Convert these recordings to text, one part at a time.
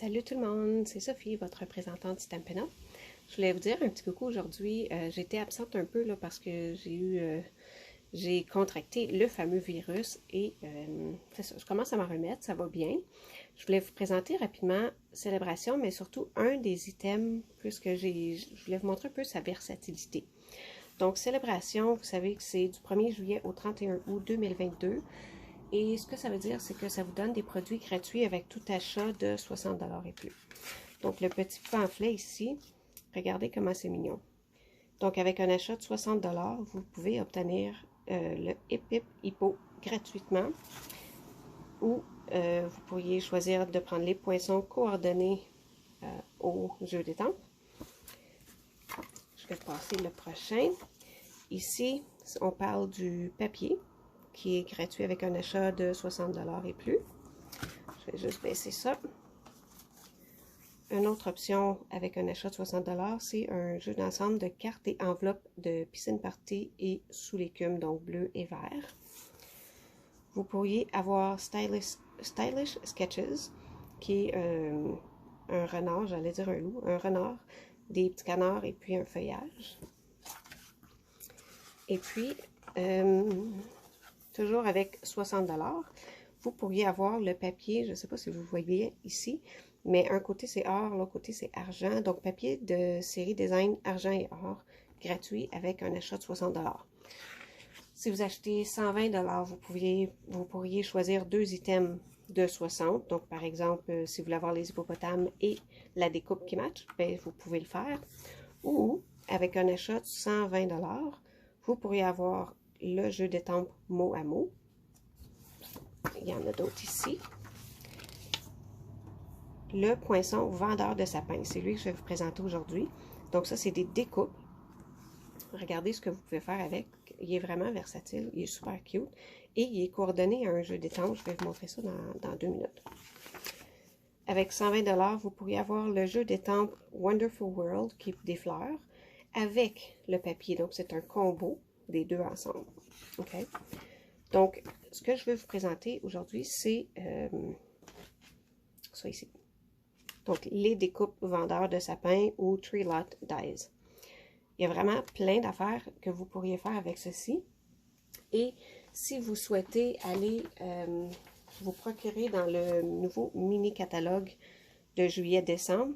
Salut tout le monde, c'est Sophie, votre représentante Stampin' Up. Je voulais vous dire un petit coucou aujourd'hui. J'étais absente un peu là, parce que j'ai contracté le fameux virus et c'est ça, je commence à m'en remettre, ça va bien. Je voulais vous présenter rapidement Célébration, mais surtout un des items, puisque je voulais vous montrer un peu sa versatilité. Donc Célébration, vous savez que c'est du 1er juillet au 31 août 2022. Et ce que ça veut dire, c'est que ça vous donne des produits gratuits avec tout achat de 60 $ et plus. Donc, le petit pamphlet ici, regardez comment c'est mignon. Donc, avec un achat de 60 $, vous pouvez obtenir le Hip Hip Hippo gratuitement. Ou vous pourriez choisir de prendre les poinçons coordonnés au jeu d'étampes. Je vais passer le prochain. Ici, on parle du papier, qui est gratuit avec un achat de 60 $ et plus. Je vais juste baisser ça. Une autre option avec un achat de 60 $, c'est un jeu d'ensemble de cartes et enveloppes de piscine party et sous l'écume, donc bleu et vert. Vous pourriez avoir Stylish Sketches, qui est un renard, j'allais dire un loup, un renard, des petits canards et puis un feuillage. Et puis, toujours avec 60 $, vous pourriez avoir le papier, je ne sais pas si vous voyez ici, mais un côté c'est or, l'autre côté c'est argent. Donc papier de série design argent et or, gratuit avec un achat de 60 $. Si vous achetez 120 $, vous pourriez choisir deux items de 60. Donc par exemple, si vous voulez avoir les hippopotames et la découpe qui match, ben, vous pouvez le faire. Ou avec un achat de 120 $, vous pourriez avoir le jeu d'étampes mot à mot. Il y en a d'autres ici. Le poinçon vendeur de sapin, c'est lui que je vais vous présenter aujourd'hui. Donc ça, c'est des découpes. Regardez ce que vous pouvez faire avec. Il est vraiment versatile, il est super cute. Et il est coordonné à un jeu d'étampes. Je vais vous montrer ça dans 2 minutes. Avec 120 $, vous pourriez avoir le jeu d'étampes Wonderful World, qui est des fleurs, avec le papier. Donc c'est un combo des deux ensemble. OK? Donc, ce que je vais vous présenter aujourd'hui, c'est ça ici. Donc, les découpes vendeurs de sapin ou Tree Lot Dies. Il y a vraiment plein d'affaires que vous pourriez faire avec ceci. Et si vous souhaitez aller vous procurer dans le nouveau mini-catalogue de juillet-décembre,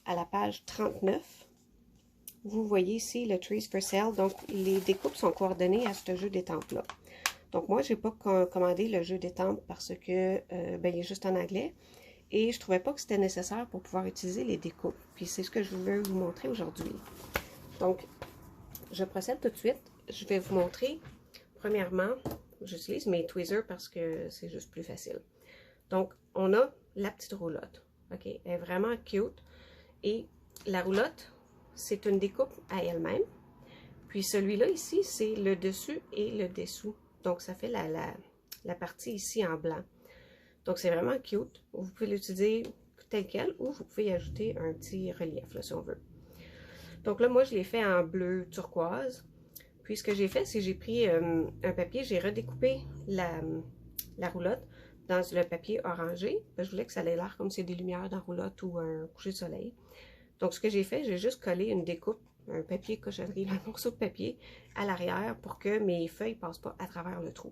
à la page 39, vous voyez ici le Trees for Sale. Donc, les découpes sont coordonnées à ce jeu d'étampes-là. Donc, moi, je n'ai pas commandé le jeu d'étampes parce que ben, il est juste en anglais. Et je ne trouvais pas que c'était nécessaire pour pouvoir utiliser les découpes. Puis, c'est ce que je veux vous montrer aujourd'hui. Donc, je procède tout de suite. Je vais vous montrer, premièrement, j'utilise mes tweezers parce que c'est juste plus facile. Donc, on a la petite roulotte. OK? Elle est vraiment cute. Et la roulotte, c'est une découpe à elle-même. Puis celui-là ici, c'est le dessus et le dessous. Donc, ça fait la partie ici en blanc. Donc, c'est vraiment cute. Vous pouvez l'utiliser tel quel ou vous pouvez y ajouter un petit relief, là, si on veut. Donc là, moi, je l'ai fait en bleu turquoise. Puis, ce que j'ai fait, c'est que j'ai pris un papier, j'ai redécoupé la roulotte dans le papier orangé. Je voulais que ça ait l'air comme si c'était des lumières dans la roulotte ou un coucher de soleil. Donc, ce que j'ai fait, j'ai juste collé une découpe, un papier cochonnerie, un morceau de papier à l'arrière pour que mes feuilles ne passent pas à travers le trou.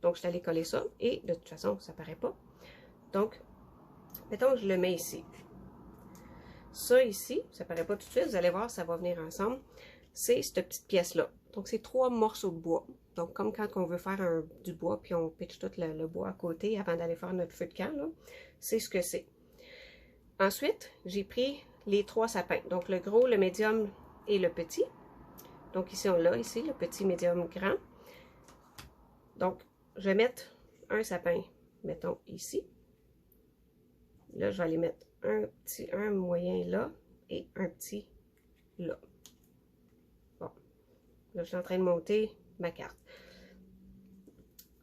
Donc, je suis allée coller ça et de toute façon, ça ne paraît pas. Donc, mettons que je le mets ici. Ça ici, ça ne paraît pas tout de suite, vous allez voir, ça va venir ensemble. C'est cette petite pièce-là. Donc, c'est 3 morceaux de bois. Donc, comme quand on veut faire du bois, puis on pitche tout le bois à côté avant d'aller faire notre feu de camp, c'est ce que c'est. Ensuite, j'ai pris les 3 sapins. Donc, le gros, le médium et le petit. Donc, ici, on l'a ici, le petit, médium, grand. Donc, je vais mettre un sapin, mettons, ici. Là, je vais aller mettre un moyen là et un petit là. Bon. Là, je suis en train de monter ma carte.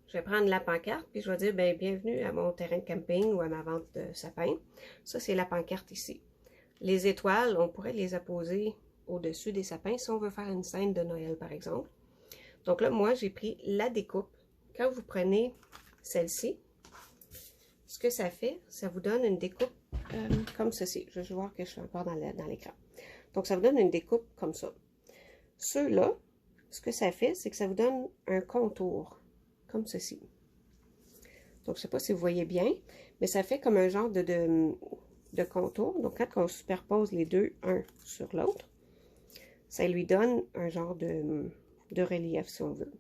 Je vais prendre la pancarte, puis je vais dire, ben, bienvenue à mon terrain de camping ou à ma vente de sapin. Ça, c'est la pancarte ici. Les étoiles, on pourrait les apposer au-dessus des sapins si on veut faire une scène de Noël, par exemple. Donc là, moi, j'ai pris la découpe. Quand vous prenez celle-ci, ce que ça fait, ça vous donne une découpe comme ceci. Je vais voir que je suis encore dans l'écran. Donc, ça vous donne une découpe comme ça. Ceux-là, ce que ça fait, c'est que ça vous donne un contour, comme ceci. Donc, je ne sais pas si vous voyez bien, mais ça fait comme un genre de contour. Donc, quand on superpose les deux, un sur l'autre, ça lui donne un genre de relief, si on veut.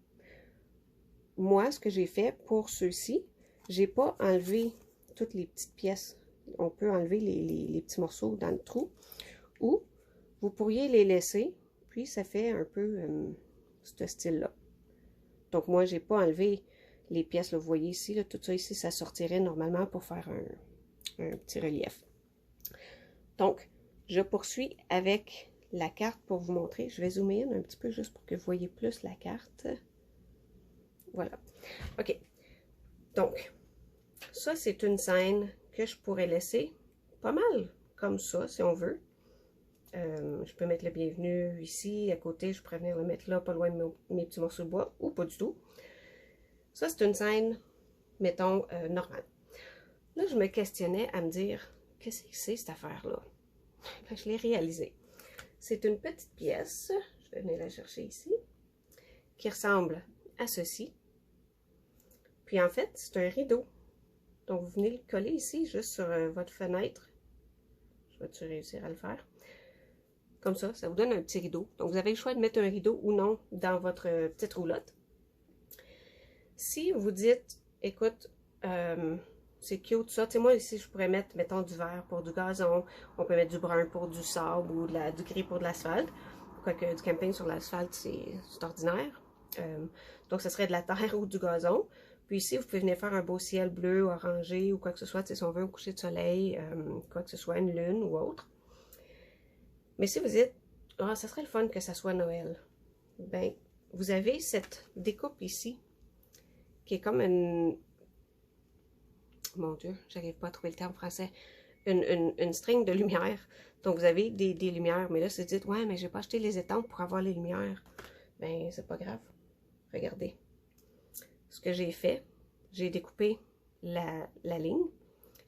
Moi, ce que j'ai fait pour ceux-ci, j'ai pas enlevé toutes les petites pièces. On peut enlever les petits morceaux dans le trou, ou vous pourriez les laisser, puis ça fait un peu ce style-là. Donc, moi, j'ai pas enlevé les pièces, là, vous voyez ici, là, tout ça ici, ça sortirait normalement pour faire un petit relief. Donc, je poursuis avec la carte pour vous montrer. Je vais zoomer in un petit peu juste pour que vous voyez plus la carte. Voilà. OK. Donc, ça, c'est une scène que je pourrais laisser pas mal comme ça, si on veut. Je peux mettre le bienvenu ici, à côté. Je pourrais venir le mettre là, pas loin de mes petits morceaux de bois, ou pas du tout. Ça, c'est une scène, mettons, normale. Là, je me questionnais à me dire, qu'est-ce que c'est cette affaire-là? Je l'ai réalisé. C'est une petite pièce, je vais venir la chercher ici, qui ressemble à ceci. Puis en fait, c'est un rideau. Donc, vous venez le coller ici, juste sur votre fenêtre. Je vais-tu réussir à le faire? Comme ça vous donne un petit rideau. Donc, vous avez le choix de mettre un rideau ou non dans votre petite roulotte. Si vous dites, écoute, c'est cute ça, tu sais, moi ici, je pourrais mettre, mettons, du vert pour du gazon, on peut mettre du brun pour du sable ou du gris pour de l'asphalte. Quoique du camping sur l'asphalte, c'est ordinaire. Donc, ce serait de la terre ou du gazon. Puis ici, vous pouvez venir faire un beau ciel bleu, orangé ou quoi que ce soit, si on veut un coucher de soleil, quoi que ce soit, une lune ou autre. Mais si vous dites, ah, ça serait le fun que ça soit Noël, ben, vous avez cette découpe ici, qui est comme une... Mon Dieu, j'arrive pas à trouver le terme français. Une string de lumière. Donc, vous avez des lumières, mais là, si vous dites, ouais, mais j'ai pas acheté les étampes pour avoir les lumières, ben, c'est pas grave. Regardez. Ce que j'ai fait, j'ai découpé la ligne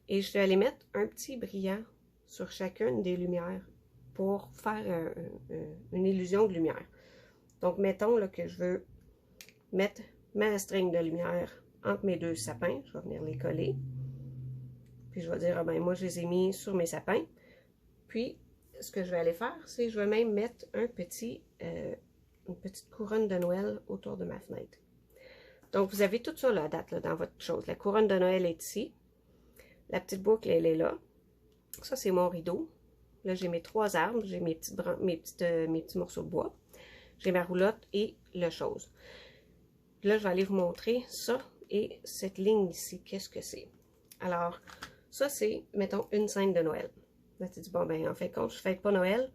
et je vais aller mettre un petit brillant sur chacune des lumières pour faire une illusion de lumière. Donc, mettons là, que je veux mettre ma string de lumière entre mes deux sapins. Je vais venir les coller. Puis, je vais dire, ah ben, moi, je les ai mis sur mes sapins. Puis, ce que je vais aller faire, c'est je vais même mettre une petite couronne de Noël autour de ma fenêtre. Donc, vous avez tout ça là, à date là, dans votre chose. La couronne de Noël est ici. La petite boucle, elle est là. Ça, c'est mon rideau. Là, j'ai mes trois arbres. J'ai mes petits morceaux de bois. J'ai ma roulotte et le chose. Là, je vais aller vous montrer ça et cette ligne ici. Qu'est-ce que c'est? Alors, ça, c'est, mettons, une scène de Noël. Là, tu dis, bon, ben, en fait, quand je ne fête pas Noël,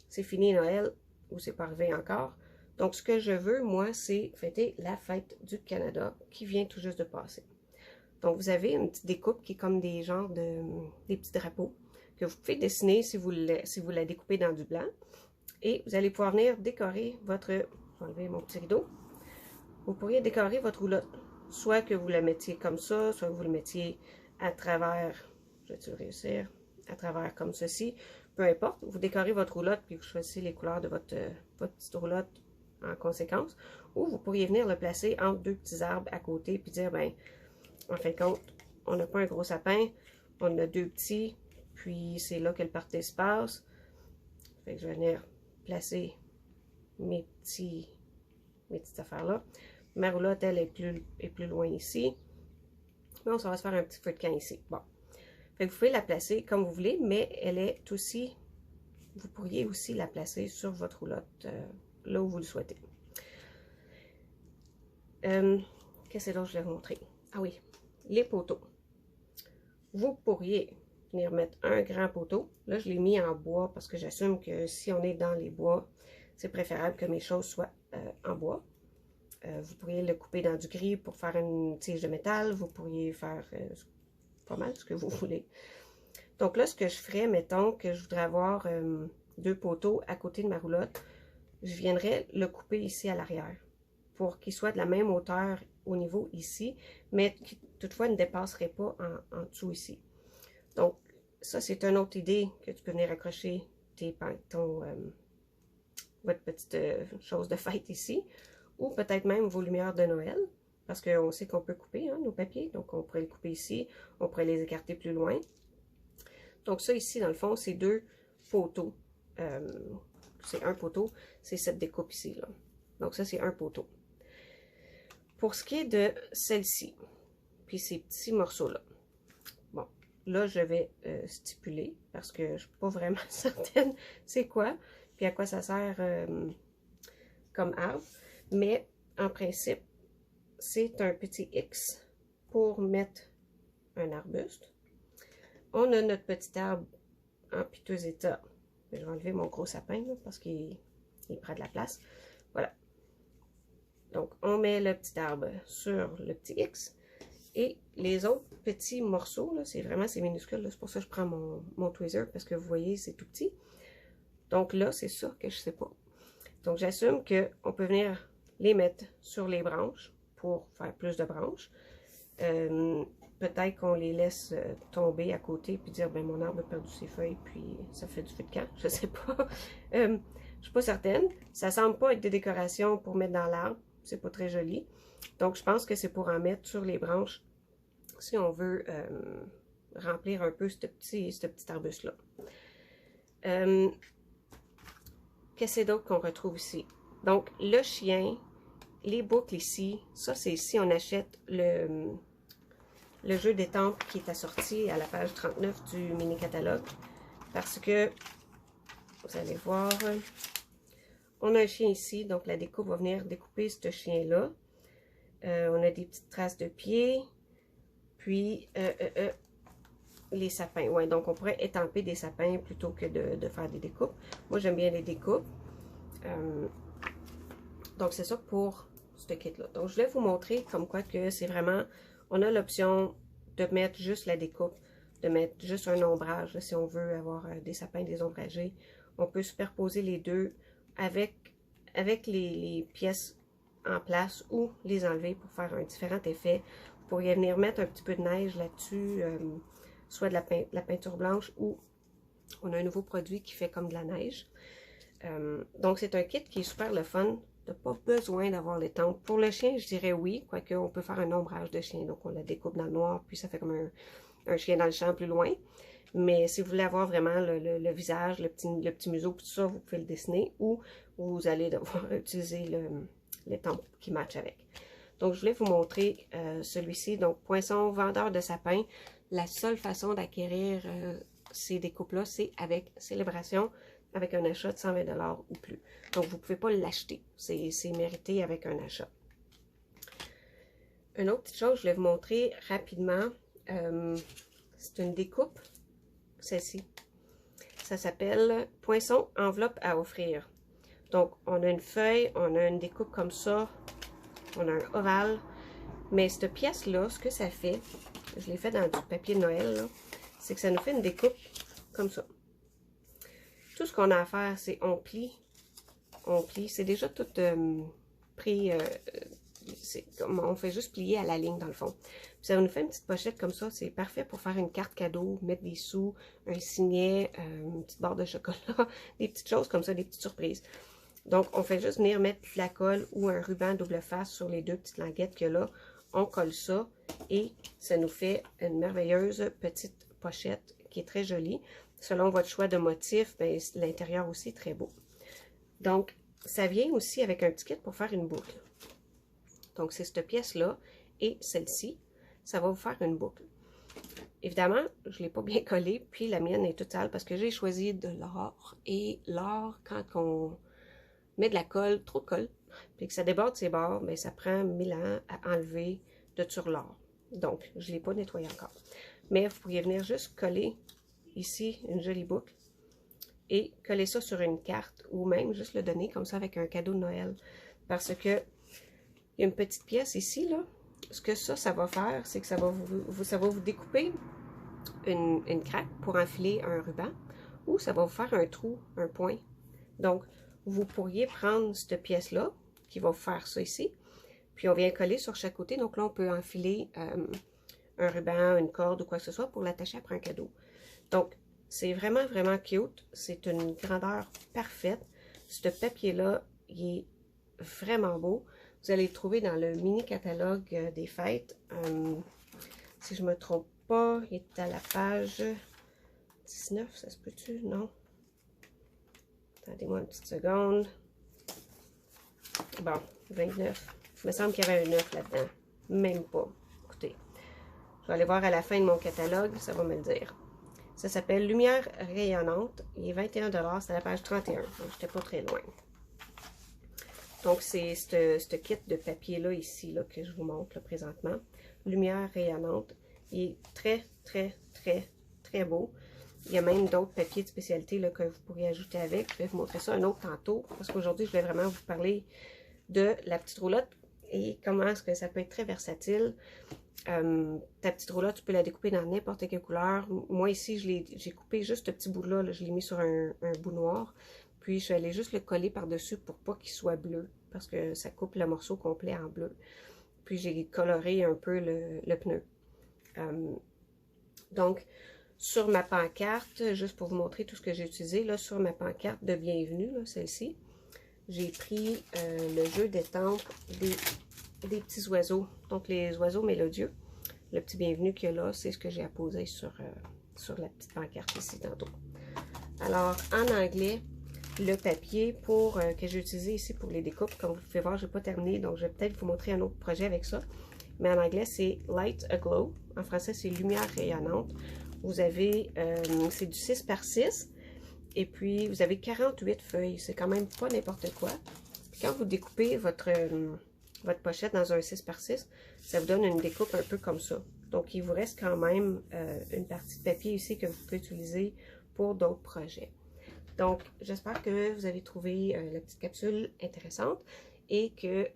c'est fini Noël, ou c'est pas arrivé encore. Donc, ce que je veux, moi, c'est fêter la fête du Canada qui vient tout juste de passer. Donc, vous avez une petite découpe qui est comme des genres des petits drapeaux que vous pouvez dessiner si vous la découpez dans du blanc. Et vous allez pouvoir venir décorer votre... Je vais enlever mon petit rideau. Vous pourriez décorer votre roulotte. Soit que vous la mettiez comme ça, soit que vous le mettiez à travers... Je vais-tu réussir? À travers comme ceci. Peu importe. Vous décorez votre roulotte puis vous choisissez les couleurs de votre petite roulotte en conséquence. Ou vous pourriez venir le placer entre deux petits arbres à côté puis dire, ben, en fin de compte, on n'a pas un gros sapin, on a deux petits, puis c'est là que le party se passe. Fait que je vais venir placer mes petites affaires-là. Ma roulotte, elle est plus loin ici. Bon, ça va se faire un petit feu de camp ici. Bon. Fait que vous pouvez la placer comme vous voulez, mais elle est aussi... Vous pourriez aussi la placer sur votre roulotte, là où vous le souhaitez. Qu'est-ce que d'autre je vais vous montrer? Ah oui, les poteaux. Vous pourriez venir mettre un grand poteau. Là, je l'ai mis en bois parce que j'assume que si on est dans les bois, c'est préférable que mes choses soient en bois. Vous pourriez le couper dans du gris pour faire une tige de métal. Vous pourriez faire pas mal ce que vous voulez. Donc là, ce que je ferais, mettons que je voudrais avoir deux poteaux à côté de ma roulotte, je viendrais le couper ici à l'arrière pour qu'il soit de la même hauteur au niveau ici, mais qui toutefois ne dépasserait pas en dessous ici. Donc, ça, c'est une autre idée que tu peux venir accrocher votre petite chose de fête ici. Ou peut-être même vos lumières de Noël. Parce qu'on sait qu'on peut couper nos papiers. Donc, on pourrait les couper ici. On pourrait les écarter plus loin. Donc, ça ici, dans le fond, c'est 2 poteaux. C'est un poteau. C'est cette découpe ici, là. Donc, ça, c'est un poteau. Pour ce qui est de celle-ci, puis ces petits morceaux-là. Bon, là, je vais stipuler parce que je ne suis pas vraiment certaine c'est quoi, puis à quoi ça sert comme arbre. Mais, en principe, c'est un petit X pour mettre un arbuste. On a notre petit arbre en piteux état. Je vais enlever mon gros sapin là, parce qu'il prend de la place. Voilà. Donc, on met le petit arbre sur le petit X. Et les autres petits morceaux, c'est minuscule. C'est pour ça que je prends mon tweezer parce que vous voyez, c'est tout petit. Donc là, c'est ça que je ne sais pas. Donc, j'assume qu'on peut venir les mettre sur les branches pour faire plus de branches. Peut-être qu'on les laisse tomber à côté puis dire, ben mon arbre a perdu ses feuilles puis ça fait du feu de camp. Je sais pas. Je suis pas certaine. Ça semble pas être des décorations pour mettre dans l'arbre. C'est pas très joli. Donc, je pense que c'est pour en mettre sur les branches si on veut remplir un peu ce petit arbuste-là. Qu'est-ce d'autre qu'on retrouve ici? Donc, le chien, les boucles ici, ça c'est ici on achète le jeu d'étampes qui est assorti à la page 39 du mini-catalogue. Parce que, vous allez voir, on a un chien ici, donc la découpe va venir découper ce chien-là. On a des petites traces de pieds, puis les sapins. Ouais, donc on pourrait étamper des sapins plutôt que de faire des découpes. Moi, j'aime bien les découpes. Donc, c'est ça pour ce kit-là. Donc, je voulais vous montrer comme quoi que c'est vraiment, on a l'option de mettre juste la découpe, de mettre juste un ombrage, là, si on veut avoir des sapins, des ombragés. On peut superposer les deux avec les pièces en place ou les enlever pour faire un différent effet. Vous pourriez venir mettre un petit peu de neige là-dessus, soit de la peinture blanche ou on a un nouveau produit qui fait comme de la neige. Donc, c'est un kit qui est super le fun. On n'a pas besoin d'avoir l'étampe. Pour le chien, je dirais oui, quoique on peut faire un ombrage de chien. Donc, on la découpe dans le noir, puis ça fait comme un chien dans le champ plus loin. Mais si vous voulez avoir vraiment le visage, le petit museau, tout ça, vous pouvez le dessiner ou vous allez devoir utiliser l'étampe qui match avec. Donc, je voulais vous montrer celui-ci. Donc, Poinçon vendeur de sapin. La seule façon d'acquérir ces découpes-là, c'est avec Célébration, avec un achat de 120 $ ou plus. Donc, vous ne pouvez pas l'acheter. C'est mérité avec un achat. Une autre petite chose, je voulais vous montrer rapidement. C'est une découpe. Celle-ci. Ça s'appelle Poinçon enveloppe à offrir. Donc, on a une feuille, on a une découpe comme ça. On a un ovale. Mais cette pièce-là, ce que ça fait, je l'ai fait dans du papier de Noël, c'est que ça nous fait une découpe comme ça. Tout ce qu'on a à faire, c'est on plie. C'est déjà tout pris. On fait juste plier à la ligne dans le fond. Puis ça nous fait une petite pochette comme ça. C'est parfait pour faire une carte cadeau, mettre des sous, un signet, une petite barre de chocolat, des petites choses comme ça, des petites surprises. Donc, on fait juste venir mettre de la colle ou un ruban double face sur les deux petites languettes qu'il y a là. On colle ça et ça nous fait une merveilleuse petite pochette qui est très jolie. Selon votre choix de motif, ben, l'intérieur aussi est très beau. Donc, ça vient aussi avec un petit kit pour faire une boucle. Donc, c'est cette pièce-là et celle-ci. Ça va vous faire une boucle. Évidemment, je ne l'ai pas bien collée, puis la mienne est toute sale parce que j'ai choisi de l'or. Et l'or, quand on met de la colle, trop de colle, puis que ça déborde ses bords, bien, ça prend 1000 ans à enlever de sur l'or. Donc, je ne l'ai pas nettoyé encore. Mais vous pourriez venir juste coller ici une jolie boucle et coller ça sur une carte ou même juste le donner comme ça avec un cadeau de Noël. Parce que il y a une petite pièce ici, là. Ce que ça va faire, c'est que ça va vous découper une craque pour enfiler un ruban ou ça va vous faire un trou, un point. Donc, vous pourriez prendre cette pièce-là qui va vous faire ça ici. Puis, on vient coller sur chaque côté. Donc là, on peut enfiler un ruban, une corde ou quoi que ce soit pour l'attacher après un cadeau. Donc, c'est vraiment, vraiment cute. C'est une grandeur parfaite. Ce papier-là, il est vraiment beau. Vous allez le trouver dans le mini-catalogue des fêtes. Si je ne me trompe pas, il est à la page 19, ça se peut-tu? Non? Attendez-moi une petite seconde. Bon, 29. Il me semble qu'il y avait un 9 là-dedans. Même pas. Écoutez, je vais aller voir à la fin de mon catalogue, ça va me le dire. Ça s'appelle Lumière rayonnante. Il est 21 $, c'est à la page 31. Donc, j'étais pas très loin. Donc, c'est ce kit de papier-là, ici, là, que je vous montre là, présentement. Lumière rayonnante. Il est très, très, très, très beau. Il y a même d'autres papiers de spécialité là, que vous pourriez ajouter avec. Je vais vous montrer ça un autre tantôt. Parce qu'aujourd'hui, je vais vraiment vous parler de la petite roulotte et comment est-ce que ça peut être très versatile. Ta petite roulotte, tu peux la découper dans n'importe quelle couleur. Moi, ici, j'ai coupé juste ce petit bout-là. Là, je l'ai mis sur un bout noir. Puis, je suis allée juste le coller par-dessus pour pas qu'il soit bleu. Parce que ça coupe le morceau complet en bleu. Puis, j'ai coloré un peu le pneu. Donc, sur ma pancarte, juste pour vous montrer tout ce que j'ai utilisé, là, sur ma pancarte de bienvenue, celle-ci, j'ai pris le jeu d'étampes des petits oiseaux. Donc, les oiseaux mélodieux. Le petit bienvenue qu'il y a là, c'est ce que j'ai apposé sur la petite pancarte ici tantôt. Alors, en anglais, le papier que j'ai utilisé ici pour les découpes, comme vous pouvez voir, je n'ai pas terminé, donc je vais peut-être vous montrer un autre projet avec ça. Mais en anglais, c'est Light Aglow. En français, c'est Lumière rayonnante. Vous avez, c'est du 6 par 6. Et puis, vous avez 48 feuilles. C'est quand même pas n'importe quoi. Puis quand vous découpez votre pochette dans un 6 par 6, ça vous donne une découpe un peu comme ça. Donc, il vous reste quand même une partie de papier ici que vous pouvez utiliser pour d'autres projets. Donc, j'espère que vous avez trouvé la petite capsule intéressante et que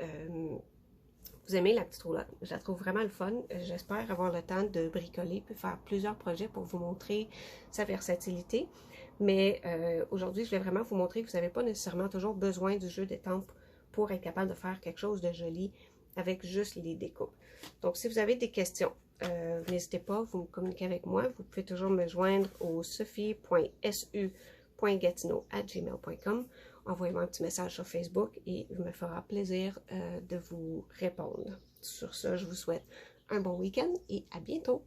vous aimez la petite roulotte. Je la trouve vraiment le fun. J'espère avoir le temps de bricoler puis faire plusieurs projets pour vous montrer sa versatilité. Mais aujourd'hui, je vais vraiment vous montrer que vous n'avez pas nécessairement toujours besoin du jeu d'étampes pour être capable de faire quelque chose de joli avec juste les découpes. Donc, si vous avez des questions, n'hésitez pas, vous me communiquez avec moi. Vous pouvez toujours me joindre au sophie.su.gatineau@gmail.com. Envoyez-moi un petit message sur Facebook et il me fera plaisir de vous répondre. Sur ça, je vous souhaite un bon week-end et à bientôt!